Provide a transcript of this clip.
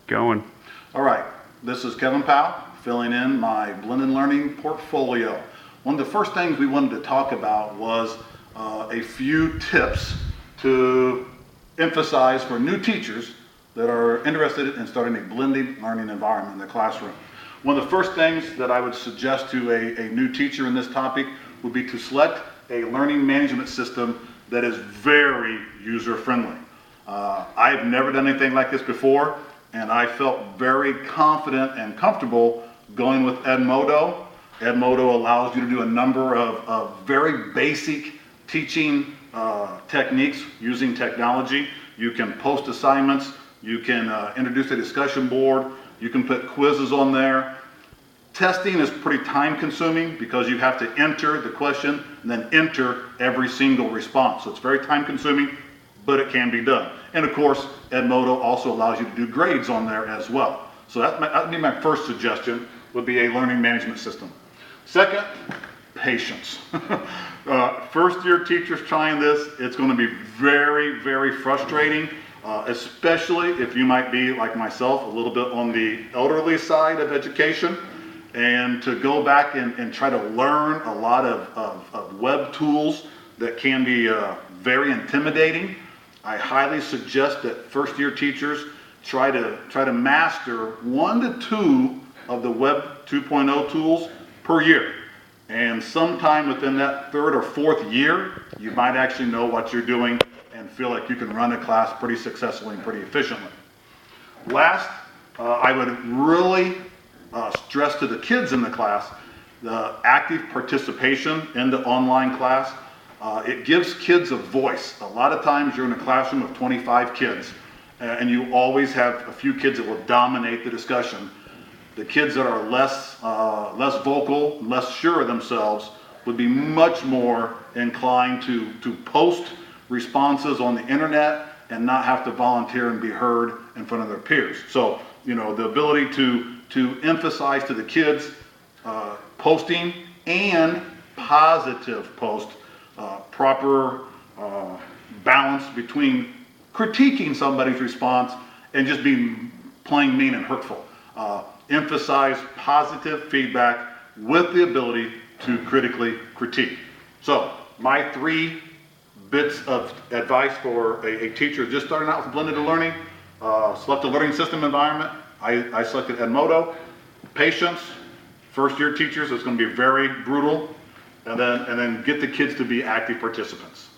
Going. All right, this is Kevin Powell, filling in my blended learning portfolio. One of the first things we wanted to talk about was a few tips to emphasize for new teachers that are interested in starting a blended learning environment in the classroom. One of the first things that I would suggest to a new teacher in this topic would be to select a learning management system that is very user-friendly. I've never done anything like this before, and I felt very confident and comfortable going with Edmodo. Edmodo allows you to do a number of very basic teaching techniques using technology. You can post assignments, you can introduce a discussion board, you can put quizzes on there. Testing is pretty time consuming because you have to enter the question and then enter every single response. So it's very time consuming, but it can be done. And of course, Edmodo also allows you to do grades on there as well. So that'd be my first suggestion, would be a learning management system. Second, patience. First year teachers trying this, it's going to be very, very frustrating, especially if you might be like myself, a little bit on the elderly side of education. And to go back and try to learn a lot of web tools that can be very intimidating. I highly suggest that first year teachers try to master 1 to 2 of the Web 2.0 tools per year. And sometime within that 3rd or 4th year, you might actually know what you're doing and feel like you can run a class pretty successfully and pretty efficiently. Last, I would really stress to the kids in the class the active participation in the online class. It gives kids a voice. A lot of times you're in a classroom of 25 kids and you always have a few kids that will dominate the discussion. The kids that are less vocal, less sure of themselves would be much more inclined to post responses on the internet and not have to volunteer and be heard in front of their peers. So, you know, the ability to emphasize to the kids posting and positive post, proper balance between critiquing somebody's response and just being plain mean and hurtful. Emphasize positive feedback with the ability to critically critique. So my 3 bits of advice for a teacher just starting out with blended learning: select a learning system environment. I selected Edmodo. Patience. First year teachers, it's going to be very brutal. And then get the kids to be active participants.